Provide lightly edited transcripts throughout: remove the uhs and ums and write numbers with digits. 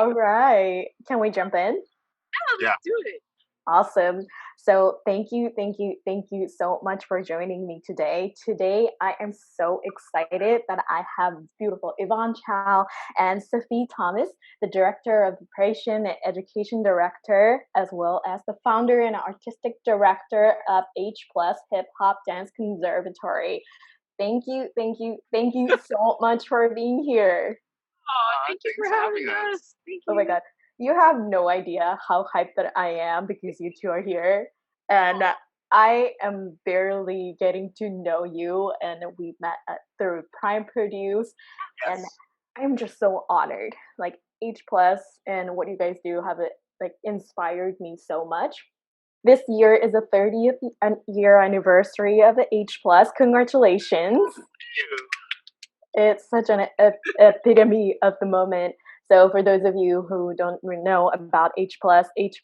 All right. Can we jump in? Yeah, let's do it. Awesome. So thank you so much for joining me today. Today, I am so excited that I have beautiful Yvonne Chow and Safi Thomas, the Director of Operation and Education Director, as well as the founder and artistic director of H Plus Hip-Hop Dance Conservatory. Thank you so much for being here. Oh, thank you for having us. Thank you. Oh my God. You have no idea how hyped that I am because you two are here. And I am barely getting to know you, and we met through Prime Produce. Yes. And I'm just so honored. Like H Plus and what you guys do have inspired me so much. This year is the 30th year anniversary of the H Plus. Congratulations. Thank you. It's such an epitome of the moment. So for those of you who don't know about H Plus is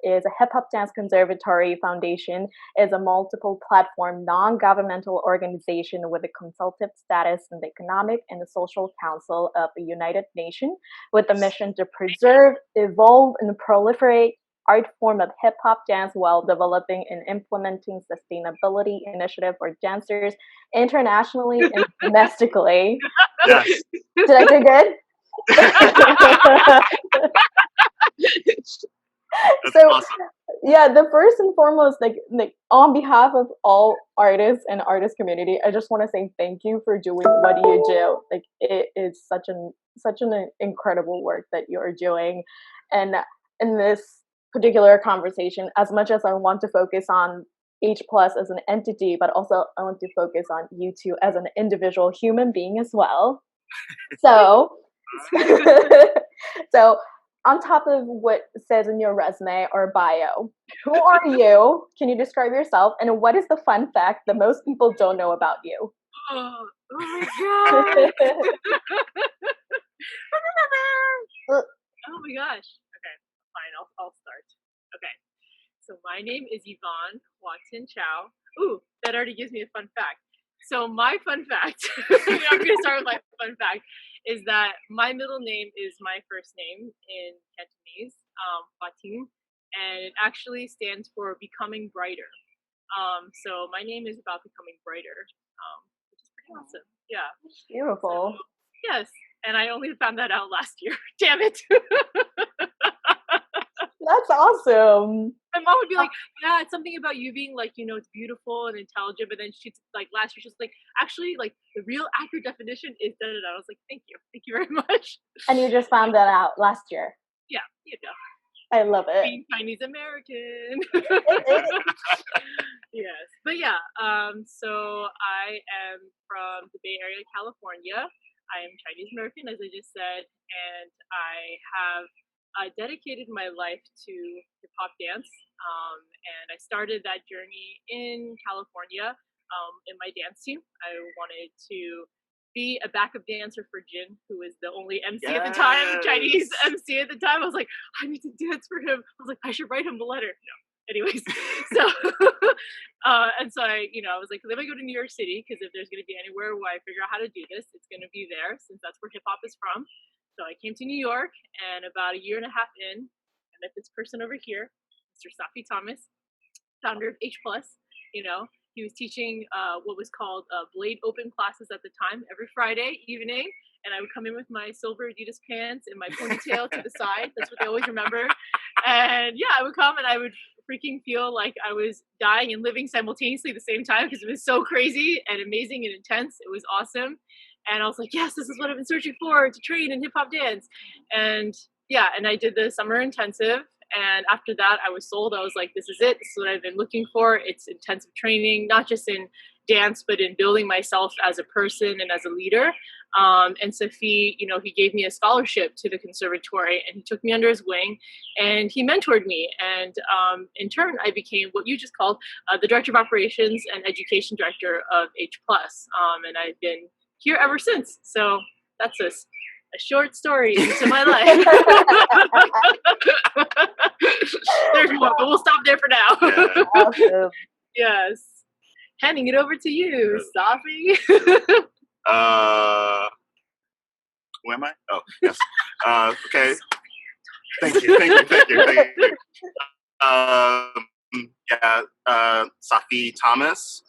a Hip-Hop Dance Conservatory Foundation, is a multiple platform non-governmental organization with a consultative status in the Economic and the Social Council of the United Nations, with the mission to preserve, evolve, and proliferate art form of hip-hop dance while developing and implementing sustainability initiative for dancers internationally and domestically. Yes. Did I do good? That's So awesome. yeah, the first and foremost, like on behalf of all artists and artist community, I just want to say thank you for doing what you do. Like it is such an incredible work that you're doing. And in this particular conversation, as much as I want to focus on H Plus as an entity, but also I want to focus on you two as an individual human being as well. So so on top of what says in your resume or bio, who are you? Can you describe yourself? And what is the fun fact that most people don't know about you? Oh my God. Oh my gosh. Okay, fine. I'll start. Okay. So my name is Yvonne Chow. Ooh, that already gives me a fun fact. So my fun fact, I'm going to start with my fun fact, is that my middle name is my first name in Cantonese, Fatim, and it actually stands for becoming brighter. So my name is about becoming brighter, which is pretty awesome. Yeah. Beautiful. So, yes, and I only found that out last year. Damn it. That's awesome. My mom would be like, yeah, it's something about you being like, it's beautiful and intelligent. But then she's like, last year, she's like, actually, like the real accurate definition is da da da. I was like, thank you very much. And you just found that out last year. Yeah, I love it. Being Chinese American. Yes, but yeah. So I am from the Bay Area, California. I am Chinese American, as I just said, and I have dedicated my life to hip hop dance. And I started that journey in California in my dance team. I wanted to be a backup dancer for Jin, who was the only MC at the time, Chinese MC at the time. I was like, I need to dance for him. I was like, I should write him a letter. No. Anyways, so and so I was like, let me go to New York City, because if there's going to be anywhere where I figure out how to do this, it's going to be there, since that's where hip hop is from. So I came to New York, and about a year and a half in, I met this person over here, Mr. Safi Thomas, founder of H Plus. He was teaching what was called Blade Open classes at the time every Friday evening, and I would come in with my silver Adidas pants and my ponytail to the side. That's what they always remember. And yeah, I would come and I would freaking feel like I was dying and living simultaneously at the same time, because it was so crazy and amazing and intense. It was awesome. And I was like, yes, this is what I've been searching for, to train in hip hop dance. And yeah, and I did the summer intensive. And after that, I was sold. I was like, this is it. This is what I've been looking for. It's intensive training, not just in dance, but in building myself as a person and as a leader. And Safi, he gave me a scholarship to the conservatory, and he took me under his wing, and he mentored me. And in turn, I became what you just called the Director of Operations and Education Director of H Plus. And I've been here ever since. So that's a short story into my life. There's more, but we'll stop there for now. Yeah. Awesome. Yes. Handing it over to you, Safi. Who am I? Oh, yes. Okay. Thank you, thank you, thank you, thank you. Yeah, Safi Thomas,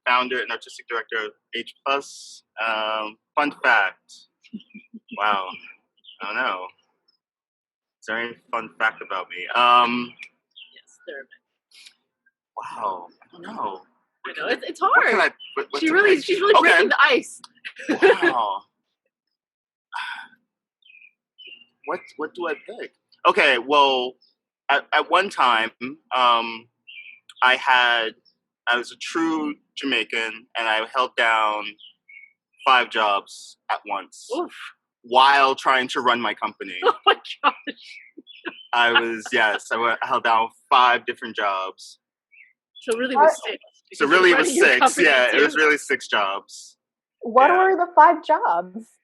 founder and artistic director of H+. Fun fact. Wow, I don't know. Is there any fun fact about me? Yes, there. Wow, I don't know. I know it's hard. She's really okay. breaking the ice. Wow. What do I pick? Okay, well, at one time, I was a true Jamaican, and I held down 5 jobs at once. Oof. While trying to run my company. Oh my gosh. I held down 5 different jobs. So really it was 6. So really it was 6. Yeah, it was really 6 jobs. What were the 5 jobs?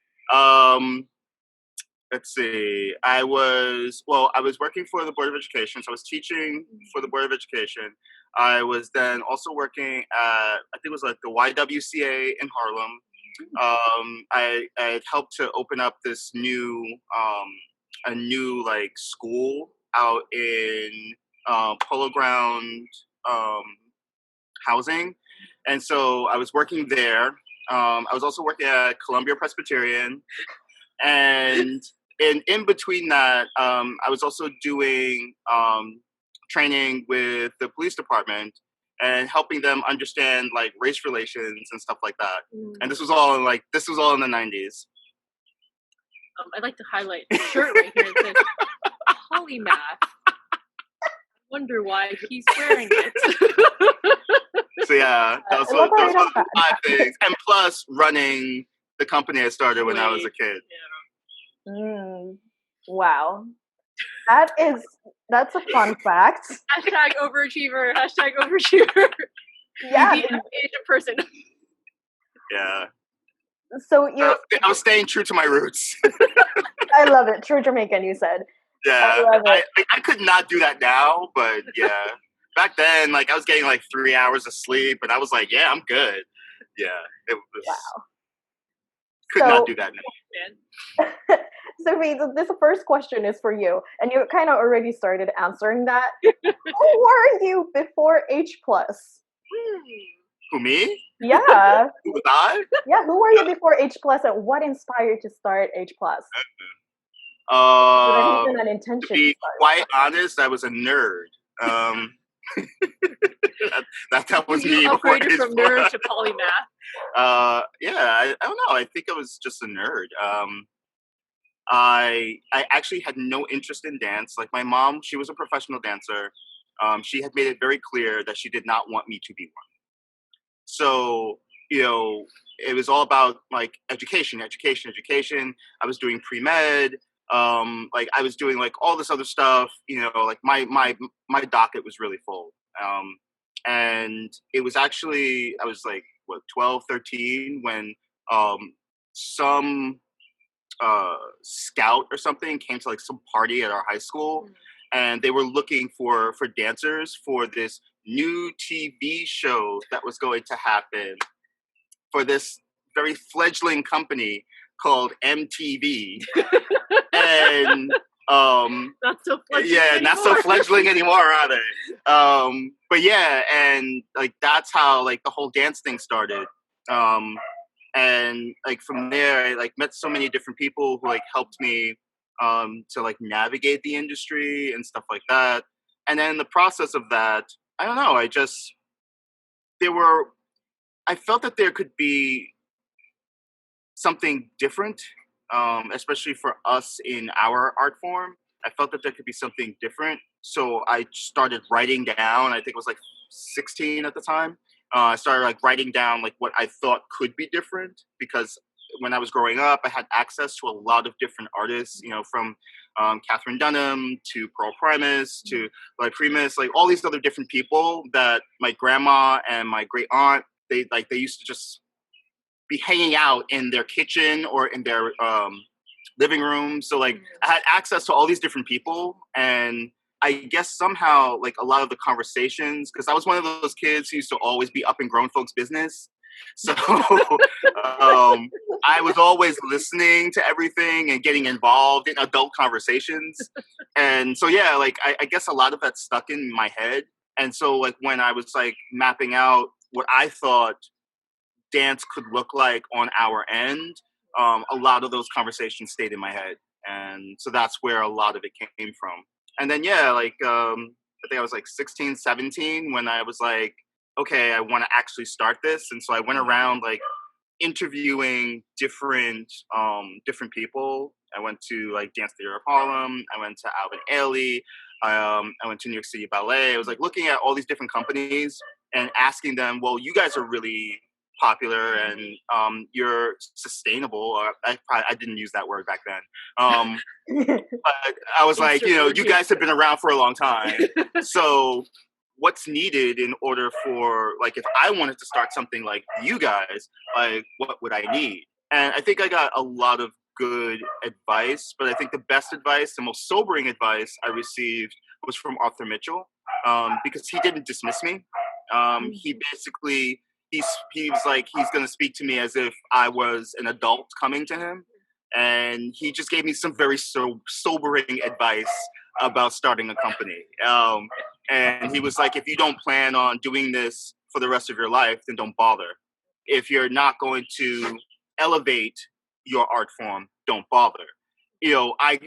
Let's see. I was working for the Board of Education. So I was teaching for the Board of Education. I was then also working at, I think it was like the YWCA in Harlem. I had helped to open up this new, a new like school out in Polo Ground housing. And so I was working there. I was also working at Columbia Presbyterian. And in between that, I was also doing training with the police department and helping them understand like race relations and stuff like that. And this was all in the 90s. I'd like to highlight the shirt right here. It says polymath. I wonder why he's wearing it. So yeah, those were the 5 things. And plus running the company I started when I was a kid. Yeah. Wow. That's a fun fact. Hashtag overachiever. Hashtag overachiever. Yeah. Age of person. Yeah. So I was staying true to my roots. I love it. True Jamaican, you said. Yeah. I could not do that now, but yeah. Back then, like I was getting like 3 hours of sleep, and I was like, "Yeah, I'm good." Yeah, it was. Wow. Could not do that now. Sophie, this first question is for you, and you kind of already started answering that. Who were you before H+? Who, me? Yeah. Who was I? Yeah, who were you before H+, and what inspired you to start H+? To an intention. To be quite honest, I was a nerd. That was me. Upgraded from nerd to polymath. I don't know. I think I was just a nerd. I actually had no interest in dance. Like my mom, she was a professional dancer. She had made it very clear that she did not want me to be one. So, it was all about like education. I was doing pre-med. Like I was doing like all this other stuff, like my docket was really full. And it was actually, I was like, 12, 13 when some scout or something came to like some party at our high school, and they were looking for dancers for this new TV show that was going to happen for this very fledgling company called MTV. And not so fledgling anymore. Not so fledgling anymore, are they? But yeah, and like that's how like the whole dance thing started. And like from there, I like met so many different people who like helped me to like navigate the industry and stuff like that. And then in the process of that, I don't know, I felt that there could be something different, especially for us in our art form. I felt that there could be something different. So I started writing down, I think it was like 16 at the time. I started like writing down like what I thought could be different, because when I was growing up, I had access to a lot of different artists, from Catherine Dunham to Pearl Primus to like Primus, like all these other different people that my grandma and my great aunt, they used to just be hanging out in their kitchen or in their living room. So like I had access to all these different people, and I guess somehow like a lot of the conversations, because I was one of those kids who used to always be up in grown folks' business. So I was always listening to everything and getting involved in adult conversations. And so, yeah, like, I guess a lot of that stuck in my head. And so, like, when I was like mapping out what I thought dance could look like on our end, a lot of those conversations stayed in my head. And so that's where a lot of it came from. And then, yeah, like, I think I was like 16, 17 when I was like, okay, I want to actually start this. And so I went around like interviewing different people. I went to like Dance Theater of Harlem. I went to Alvin Ailey. I went to New York City Ballet. I was like looking at all these different companies and asking them, well, you guys are really popular and you're sustainable. I didn't use that word back then. But I was like, you guys have been around for a long time. So what's needed in order for, like, if I wanted to start something like you guys, like, what would I need? And I think I got a lot of good advice, but I think the best advice, the most sobering advice I received was from Arthur Mitchell, because he didn't dismiss me. He basically, he was like, he's going to speak to me as if I was an adult coming to him. And he just gave me some very sobering advice about starting a company. And he was like, if you don't plan on doing this for the rest of your life, then don't bother. If you're not going to elevate your art form, don't bother. I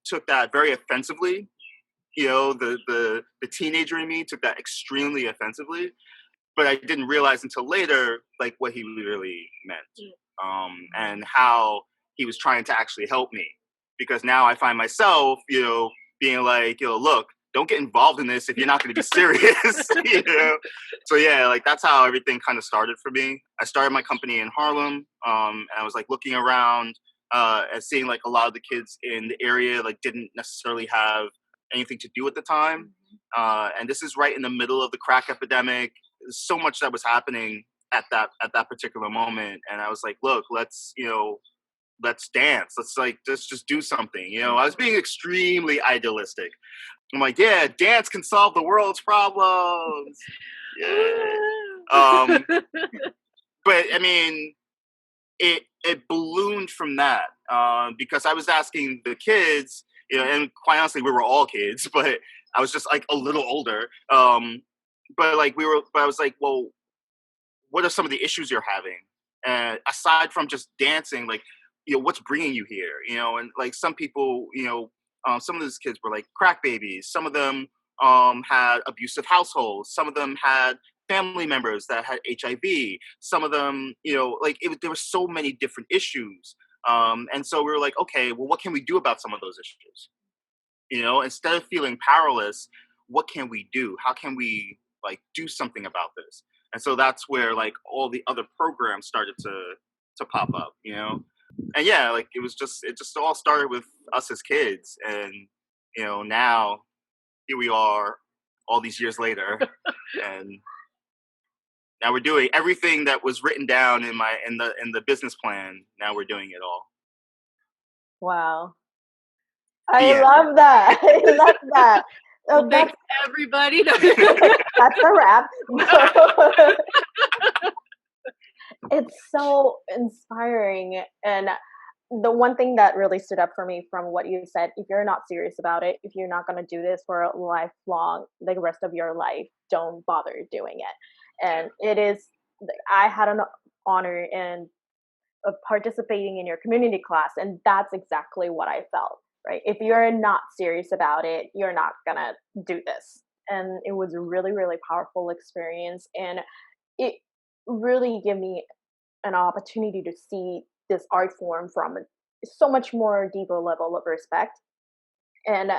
took that very offensively. The teenager in me took that extremely offensively, but I didn't realize until later, like, what he really meant, and how he was trying to actually help me. Because now I find myself, being like, look, don't get involved in this if you're not going to be serious. So yeah, like, that's how everything kind of started for me. I started my company in Harlem, and I was like looking around and seeing like a lot of the kids in the area like didn't necessarily have anything to do at the time. And this is right in the middle of the crack epidemic. There's so much that was happening at that particular moment, and I was like, look, let's dance. Let's just do something. I was being extremely idealistic. I'm like, yeah, dance can solve the world's problems. Yeah. But I mean, it ballooned from that, because I was asking the kids, and quite honestly, we were all kids, but I was just like a little older. But I was like, well, what are some of the issues you're having? And aside from just dancing, like, what's bringing you here? And like some people, some of those kids were like crack babies. Some of them had abusive households. Some of them had family members that had HIV. Some of them, there were so many different issues. And so we were like, okay, well, what can we do about some of those issues? Instead of feeling powerless, what can we do? How can we like do something about this? And so that's where like all the other programs started to pop up, And yeah, like it just all started with us as kids, and now here we are all these years later, and now we're doing everything that was written down in the business plan. Now we're doing it all. Wow. I love that. I love that. Well, thanks everybody. That's a wrap. It's so inspiring. And the one thing that really stood up for me from what you said, if you're not serious about it, if you're not going to do this for a lifelong, the rest of your life, don't bother doing it. And it is, I had an honor in of participating in your community class, and that's exactly what I felt. Right? If you're not serious about it, you're not gonna do this. And it was a really, really powerful experience, and it really gave me an opportunity to see this art form from so much more deeper level of respect. And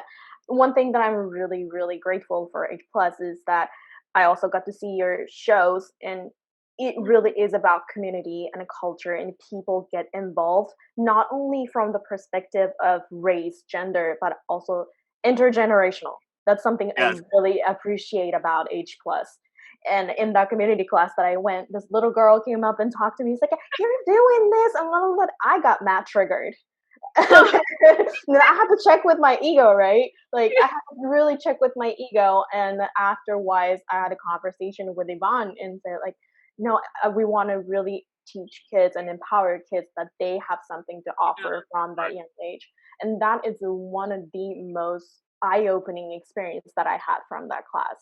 one thing that I'm really, really grateful for H Plus is that I also got to see your shows, and it really is about community and culture, and people get involved, not only from the perspective of race, gender, but also intergenerational. That's something I really appreciate about H Plus. And in that community class that I went, this little girl came up and talked to me. She's like, "You're doing this," and I got mad triggered. Then I had to check with my ego, right? Like I had to really check with my ego. And afterwards, I had a conversation with Yvonne and said, like, no, we want to really teach kids and empower kids that they have something to offer from that young age. And that is one of the most eye-opening experience that I had from that class.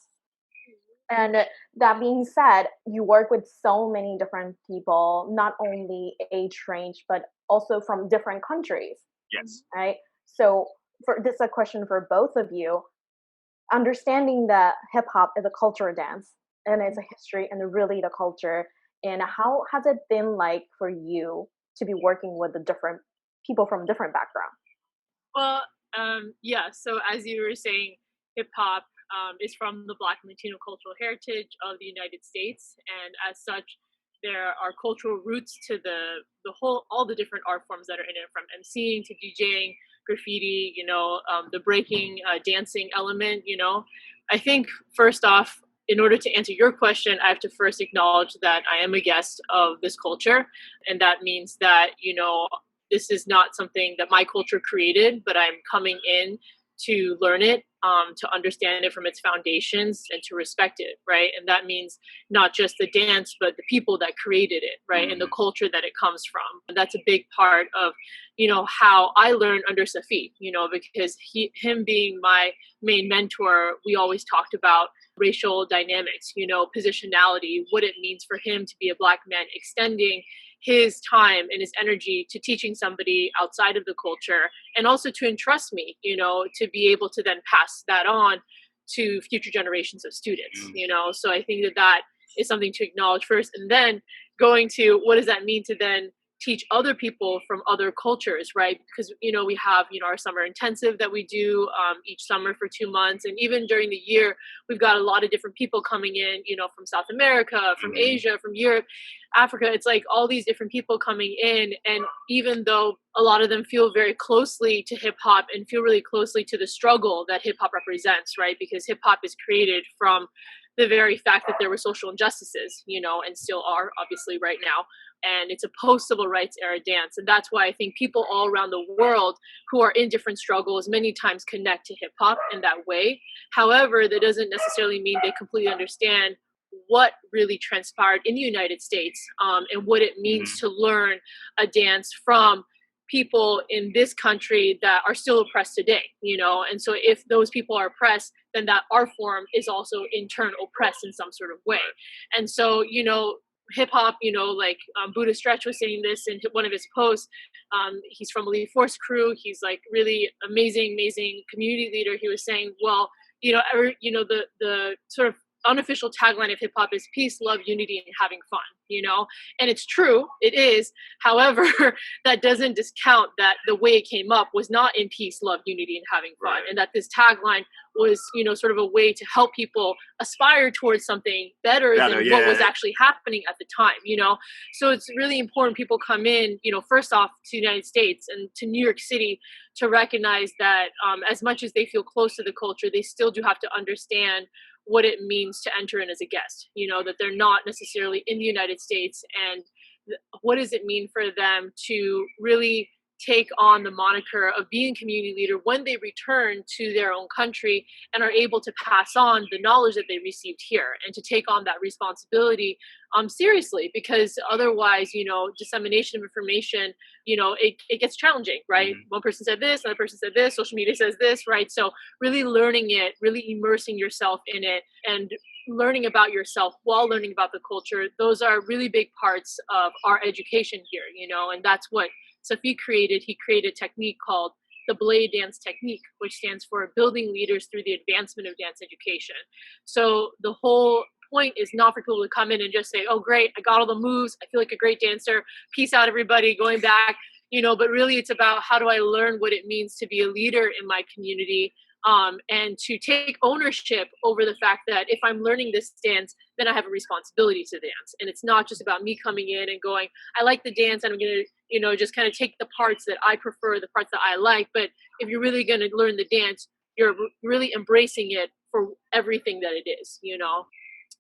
And that being said, you work with so many different people, not only age range, but also from different countries. Yes. Right? So for this is a question for both of you. Understanding that hip hop is a cultural dance and it's a history and really the culture, and how has it been like for you to be working with the different people from different backgrounds? Well, yeah. So as you were saying, hip hop is from the Black and Latino cultural heritage of the United States, and as such, there are cultural roots to the whole all the different art forms that are in it, from emceeing to DJing, graffiti. The breaking, dancing element. I think first off, in order to answer your question, I have to first acknowledge that I am a guest of this culture, and that means that this is not something that my culture created, but I'm coming in to learn it, to understand it from its foundations and to respect it, right? And that means not just the dance, but the people that created it, right? And the culture that it comes from. And that's a big part of, how I learned under Safi, because him being my main mentor, we always talked about racial dynamics, positionality, what it means for him to be a Black man, extending his time and his energy to teaching somebody outside of the culture, and also to entrust me, to be able to then pass that on to future generations of students, So I think that is something to acknowledge first, and then going to what does that mean to then teach other people from other cultures, right? Because we have our summer intensive that we do each summer for 2 months, and even during the year we've got a lot of different people coming in, from South America, from Asia, from Europe, Africa. It's like all these different people coming in, and even though a lot of them feel very closely to hip hop and feel really closely to the struggle that hip hop represents, right? Because hip hop is created from the very fact that there were social injustices, and still are obviously right now. And it's a post-civil rights era dance. And that's why I think people all around the world who are in different struggles many times connect to hip hop in that way. However, that doesn't necessarily mean they completely understand what really transpired in the United States, and what it means to learn a dance from people in this country that are still oppressed today, and so if those people are oppressed, then that art form is also in turn oppressed in some sort of way. And so hip hop, like Buddha Stretch was saying this in one of his posts. He's from Elite Force crew. He's like really amazing community leader. He was saying, well, the sort of unofficial tagline of hip hop is peace, love, unity, and having fun, and it's true, it is. However, that doesn't discount that the way it came up was not in peace, love, unity, and having fun, and that this tagline was, sort of a way to help people aspire towards something better than what was actually happening at the time, So it's really important people come in, first off to the United States and to New York City to recognize that as much as they feel close to the culture, they still do have to understand what it means to enter in as a guest, that they're not necessarily in the United States, and what does it mean for them to really take on the moniker of being community leader when they return to their own country and are able to pass on the knowledge that they received here, and to take on that responsibility seriously, because otherwise, dissemination of information, it gets challenging, right? One person said this, another person said this, social media says this, right? So really learning it, really immersing yourself in it, and learning about yourself while learning about the culture, those are really big parts of our education here, and that's what Safi created. He created a technique called the Blade Dance Technique, which stands for Building Leaders Through the Advancement of Dance Education. So the whole point is not for people to come in and just say, oh, great, I got all the moves, I feel like a great dancer, peace out everybody, going back, but really it's about how do I learn what it means to be a leader in my community, and to take ownership over the fact that if I'm learning this dance, then I have a responsibility to dance. And it's not just about me coming in and going, I like the dance and I'm going to, just kind of take the parts that I prefer, the parts that I like. But if you're really going to learn the dance, you're really embracing it for everything that it is,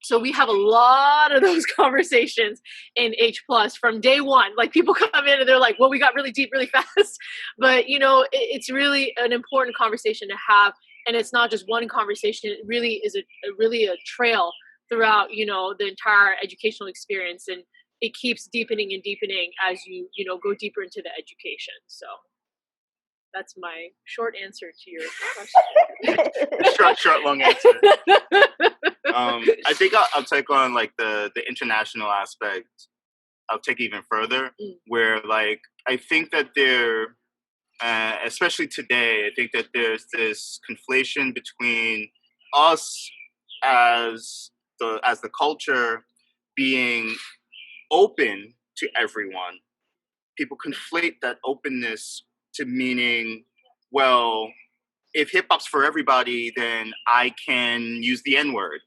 So we have a lot of those conversations in H plus from day one. Like people come in and they're like, well, we got really deep really fast. But, it's really an important conversation to have. And it's not just one conversation. It really is a trail throughout, the entire educational experience, and it keeps deepening and deepening as you go deeper into the education. So that's my short answer to your question. short, long answer. I think I'll take on like the international aspect. I'll take even further, where like I think that there, especially today, I think that there's this conflation between us as the culture being open to everyone. People conflate that openness to meaning, well, if hip hop's for everybody, then I can use the N word.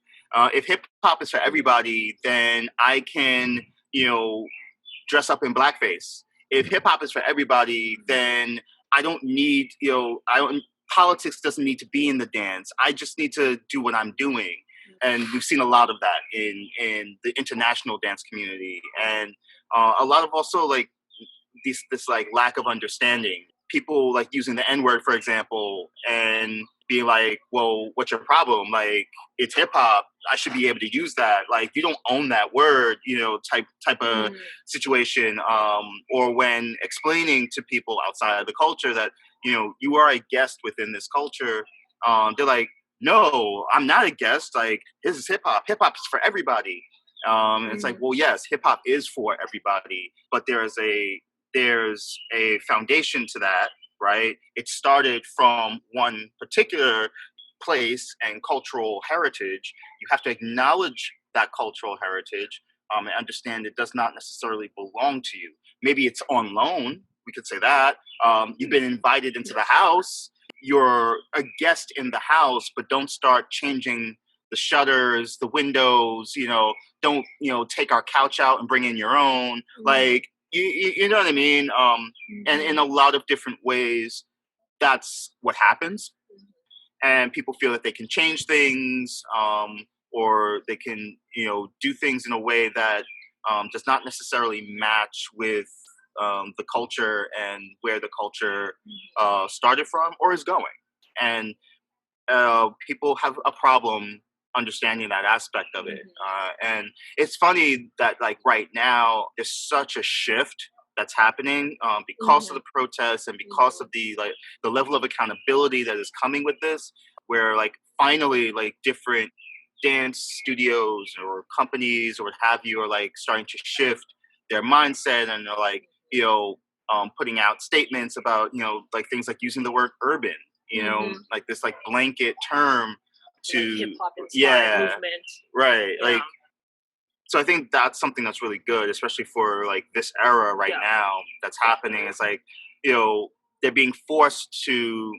If hip hop is for everybody, then I can, dress up in blackface. If hip hop is for everybody, then I don't need, politics doesn't need to be in the dance. I just need to do what I'm doing. And we've seen a lot of that in the international dance community, and a lot of also like this like lack of understanding. People like using the N word, for example, and being like, "Well, what's your problem? Like, it's hip hop. I should be able to use that. Like, you don't own that word, type of situation." Or when explaining to people outside of the culture that you are a guest within this culture, they're like, "No, I'm not a guest. Like, this is hip hop. Hip hop is for everybody." And it's like, well, yes, hip hop is for everybody, but there's a foundation to that, right? It started from one particular place and cultural heritage. You have to acknowledge that cultural heritage, and understand it does not necessarily belong to you. Maybe it's on loan. We could say that. You've been invited into the house. You're a guest in the house, but don't start changing the shutters, the windows. Don't take our couch out and bring in your own. Like, you know what I mean? And in a lot of different ways, that's what happens. And people feel that they can change things, or they can, do things in a way that does not necessarily match with the culture and where the culture started from or is going. And people have a problem understanding that aspect of it. And it's funny that like right now there's such a shift that's happening because of the protests and because of the level of accountability that is coming with this, where like finally like different dance studios or companies or what have you are like starting to shift their mindset, and they're like putting out statements about like things like using the word urban, like this like blanket term to hip-hop inspired movement. Right. Yeah. Like, so I think that's something that's really good, especially for like this era right now that's happening. It's like, they're being forced to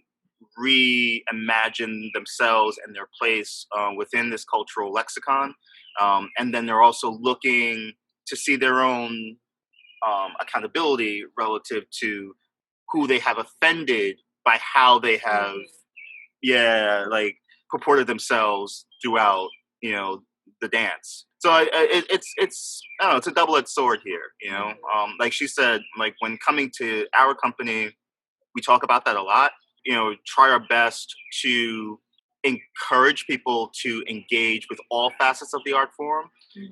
reimagine themselves and their place within this cultural lexicon. And then they're also looking to see their own accountability relative to who they have offended by how they have, like purported themselves throughout, the dance. So it's I don't know, it's a double-edged sword here, like she said, like when coming to our company, we talk about that a lot, try our best to encourage people to engage with all facets of the art form.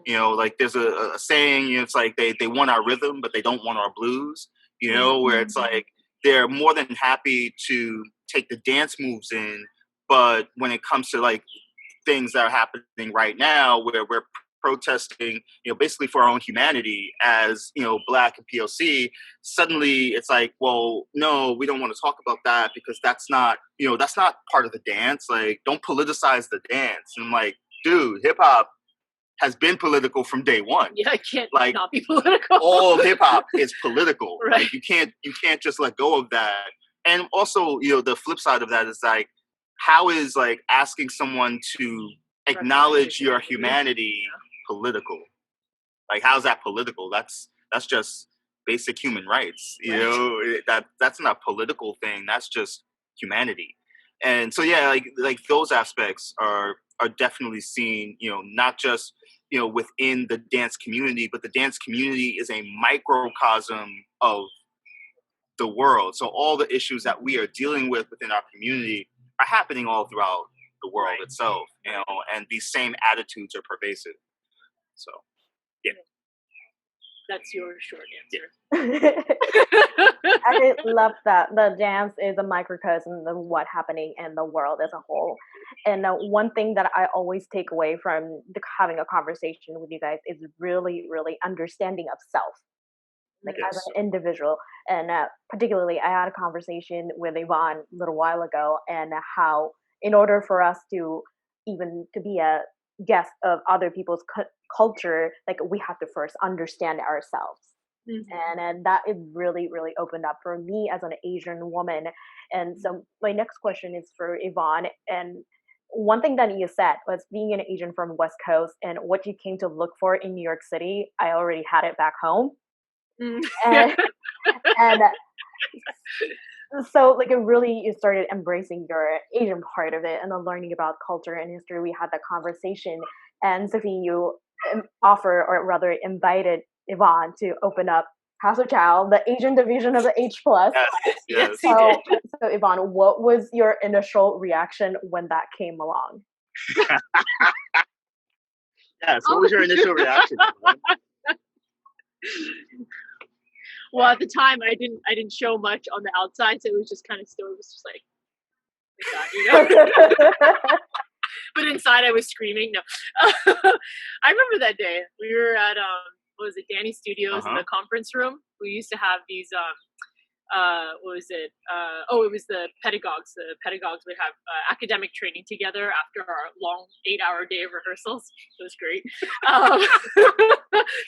Like there's a saying, it's like they want our rhythm, but they don't want our blues, where it's like, they're more than happy to take the dance moves in, but when it comes to like things that are happening right now where we're protesting, basically for our own humanity as, Black and POC, suddenly it's like, well, no, we don't want to talk about that because that's not part of the dance. Like, don't politicize the dance. And I'm like, dude, hip hop has been political from day one. Yeah, it can't like not be political. All of hip hop is political. Right. Like you can't just let go of that. And also, the flip side of that is like, how is like asking someone to acknowledge your humanity political? Like, how's that political? That's just basic human rights. That's not a political thing. That's just humanity. And so yeah, like those aspects are definitely seen, not just within the dance community, but the dance community is a microcosm of the world. So all the issues that we are dealing with within our community are happening all throughout the world itself, and these same attitudes are pervasive. So, yeah. That's your short answer. I love that. The dance is a microcosm of what's happening in the world as a whole. And one thing that I always take away from having a conversation with you guys is really, really understanding of self, like as an individual. And particularly, I had a conversation with Yvonne a little while ago, and how in order for us to even to be a guest of other people's culture, like we have to first understand ourselves. And that is really, really opened up for me as an Asian woman. And so my next question is for Yvonne. And one thing that you said was being an Asian from West Coast and what you came to look for in New York City, I already had it back home. And, and so like it really, you started embracing your Asian part of it and then learning about culture and history. We had that conversation, and Safi, you offer, or rather invited Yvonne to open up House of Chow, the Asian division of the H+. Yes. So Yvonne, what was your initial reaction when that came along? Yes, what was your initial reaction? Well, at the time, I didn't show much on the outside, so it was just kind of still, it was just like, oh my God, But inside, I was screaming. No, I remember that day. We were at what was it, Danny Studios in the conference room. We used to have these what was it? It was the pedagogues. The pedagogues would have academic training together after our long 8-hour day of rehearsals. It was great.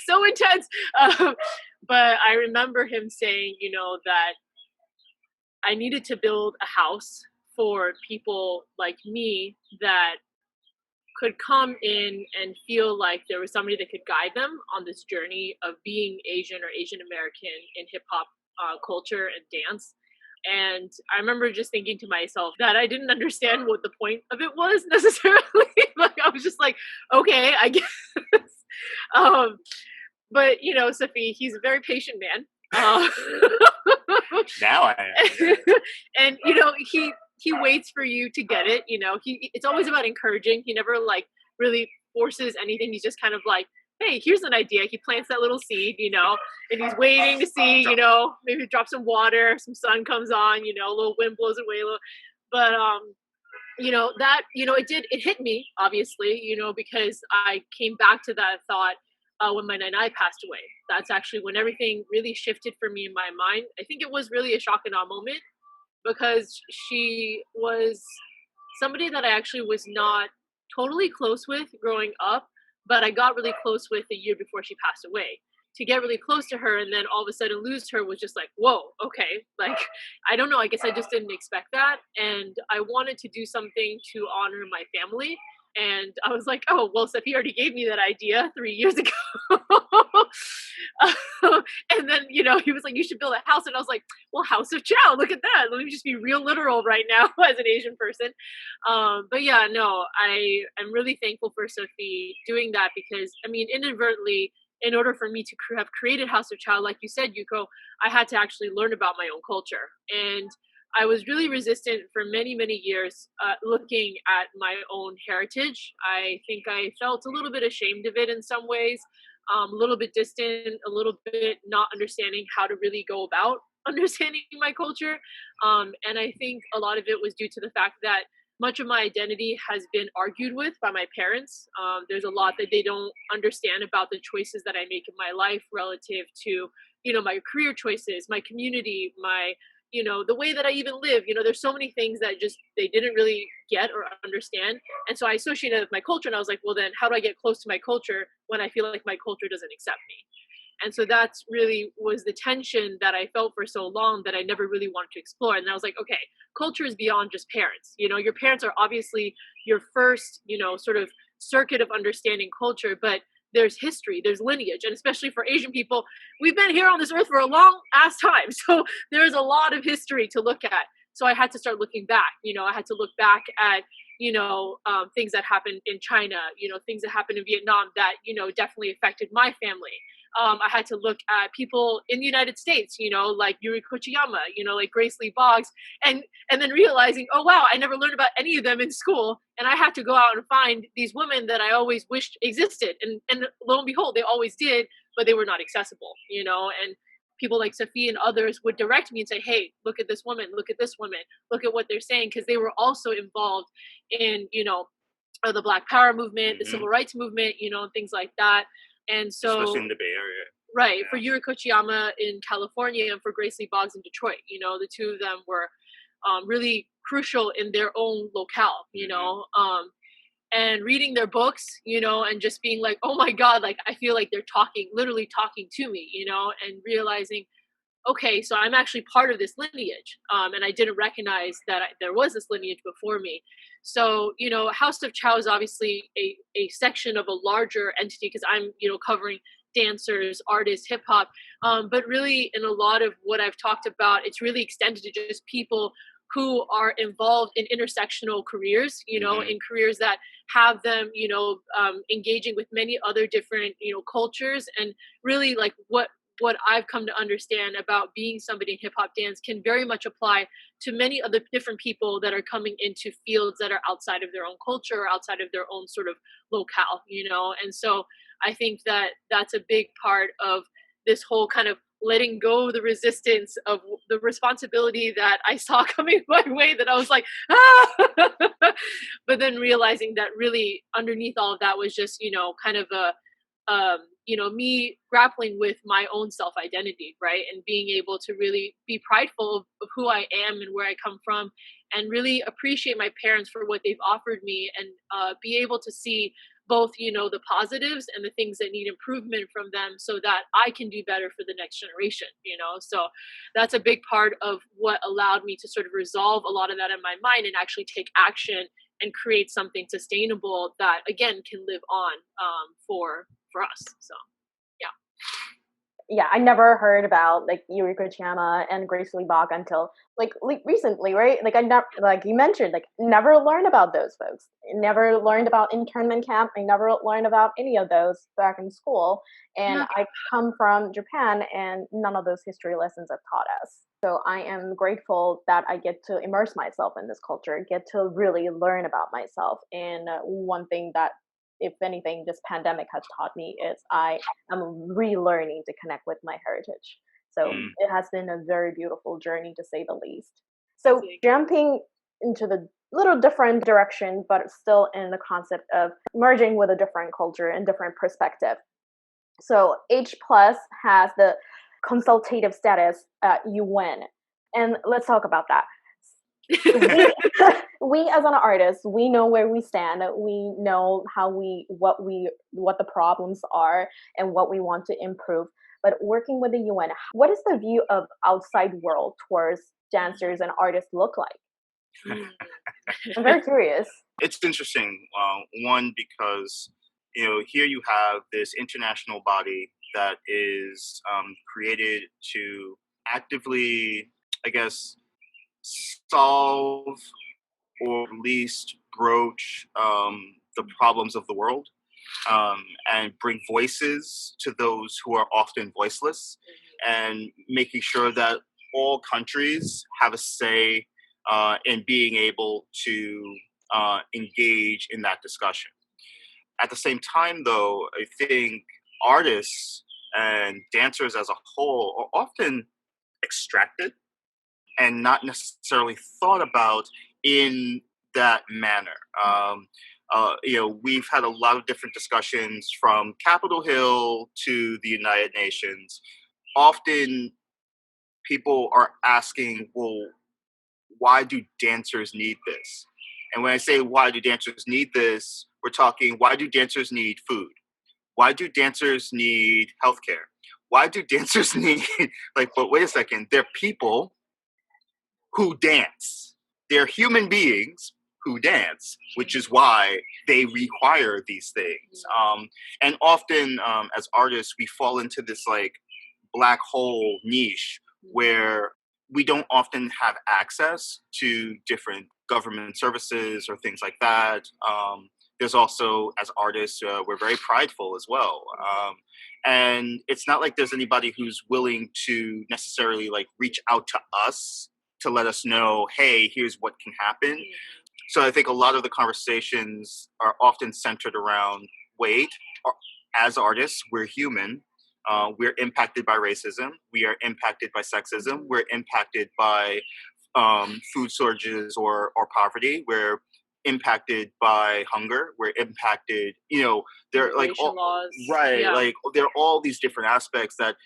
So intense. But I remember him saying, that I needed to build a house for people like me that could come in and feel like there was somebody that could guide them on this journey of being Asian or Asian American in hip hop culture and dance. And I remember just thinking to myself that I didn't understand what the point of it was necessarily. Like I was just like, okay, I guess. But Safi, he's a very patient man. Now I am. And he waits for you to get it. It's always about encouraging. He never like really forces anything. He's just kind of like, hey, here's an idea. He plants that little seed, and he's waiting to see, maybe drop some water, some sun comes on, a little wind blows it away a little. But it hit me, obviously, because I came back to that thought when my nanai passed away. That's actually when everything really shifted for me in my mind. I think it was really a shock and awe moment, because she was somebody that I actually was not totally close with growing up, but I got really close with a year before she passed away. To get really close to her and then all of a sudden lose her was just like, whoa, okay. Like, I don't know. I guess I just didn't expect that. And I wanted to do something to honor my family. And I was like, oh, well, Safi already gave me that idea 3 years ago. And then, he was like, you should build a house. And I was like, well, House of Chow, look at that. Let me just be real literal right now as an Asian person. But yeah, no, I am really thankful for Safi doing that, because, inadvertently, in order for me to have created House of Chow, like you said, Yuko, I had to actually learn about my own culture. And I was really resistant for many, many years looking at my own heritage. I think I felt a little bit ashamed of it in some ways, a little bit distant, a little bit not understanding how to really go about understanding my culture. And I think a lot of it was due to the fact that much of my identity has been argued with by my parents. There's a lot that they don't understand about the choices that I make in my life relative to, my career choices, my community, my the way that I even live. There's so many things that just they didn't really get or understand. And so I associated it with my culture, and I was like, well, then how do I get close to my culture when I feel like my culture doesn't accept me? And so that's really was the tension that I felt for so long that I never really wanted to explore. And I was like, okay, culture is beyond just parents. Your parents are obviously your first, sort of circuit of understanding culture, but there's history, there's lineage. And especially for Asian people, we've been here on this earth for a long ass time. So there's a lot of history to look at. So I had to start looking back. I had to look back at things that happened in China, things that happened in Vietnam that definitely affected my family. I had to look at people in the United States, like Yuri Kochiyama, like Grace Lee Boggs, and then realizing, oh wow, I never learned about any of them in school, and I had to go out and find these women that I always wished existed, and lo and behold, they always did, but they were not accessible, and people like Safi and others would direct me and say, hey, look at this woman, look at this woman, look at what they're saying, because they were also involved in the Black Power movement, the Civil Rights movement, and things like that. And so, especially in the Bay Area. Right. Yeah. For Yuri Kochiyama in California and for Grace Lee Boggs in Detroit, the two of them were really crucial in their own locale, and reading their books, and just being like, oh my God, like, I feel like they're literally talking to me, and realizing, okay, so I'm actually part of this lineage. And I didn't recognize that there was this lineage before me. So, House of Chow is obviously a section of a larger entity, because I'm, covering dancers, artists, hip hop. But really, in a lot of what I've talked about, it's really extended to just people who are involved in intersectional careers, in careers that have them, engaging with many other different, cultures, and really like what I've come to understand about being somebody in hip hop dance can very much apply to many other different people that are coming into fields that are outside of their own culture, or outside of their own sort of locale, and so I think that that's a big part of this whole kind of letting go the resistance of the responsibility that I saw coming my way, that I was like, ah! But then realizing that really underneath all of that was just, kind of a, me grappling with my own self-identity, right? And being able to really be prideful of who I am and where I come from, and really appreciate my parents for what they've offered me, and be able to see both, the positives and the things that need improvement from them, so that I can do better for the next generation, So that's a big part of what allowed me to sort of resolve a lot of that in my mind, and actually take action and create something sustainable that, again, can live on for us. So, yeah. Yeah, I never heard about like Yuri Kochiyama and Grace Lee Boggs until like recently, right? Like I never, like you mentioned, like never learned about those folks. Never learned about internment camp. I never learned about any of those back in school. And I come from Japan, and none of those history lessons have taught us. So I am grateful that I get to immerse myself in this culture, get to really learn about myself. And one thing that, if anything, this pandemic has taught me is I am relearning to connect with my heritage. So it has been a very beautiful journey, to say the least. So jumping into the little different direction, but still in the concept of merging with a different culture and different perspective. So H plus has the consultative status at UN. And let's talk about that. We as an artist, we know where we stand. We know what the problems are and what we want to improve. But working with the UN, what does the view of outside world towards dancers and artists look like? I'm very curious. It's interesting. One, because here you have this international body that is created to actively, I guess, solve or at least broach the problems of the world, and bring voices to those who are often voiceless, and making sure that all countries have a say in being able to engage in that discussion. At the same time, though, I think artists and dancers as a whole are often extracted and not necessarily thought about in that manner. We've had a lot of different discussions from Capitol Hill to the United Nations. Often people are asking, well, why do dancers need this? And when I say why do dancers need this, we're talking, why do dancers need food? Why do dancers need healthcare? Why do dancers need, but wait a second, they're people who dance. They're human beings who dance, which is why they require these things. And often, as artists, we fall into this black hole niche where we don't often have access to different government services or things like that. There's also, as artists, we're very prideful as well. And it's not like there's anybody who's willing to necessarily like reach out to us to let us know, hey, here's what can happen. So I think a lot of the conversations are often centered around, wait, as artists, we're human. We're impacted by racism. We are impacted by sexism. We're impacted by food shortages or poverty. We're impacted by hunger. We're impacted, they're like all, laws. right, Yeah. like there are all these different aspects that,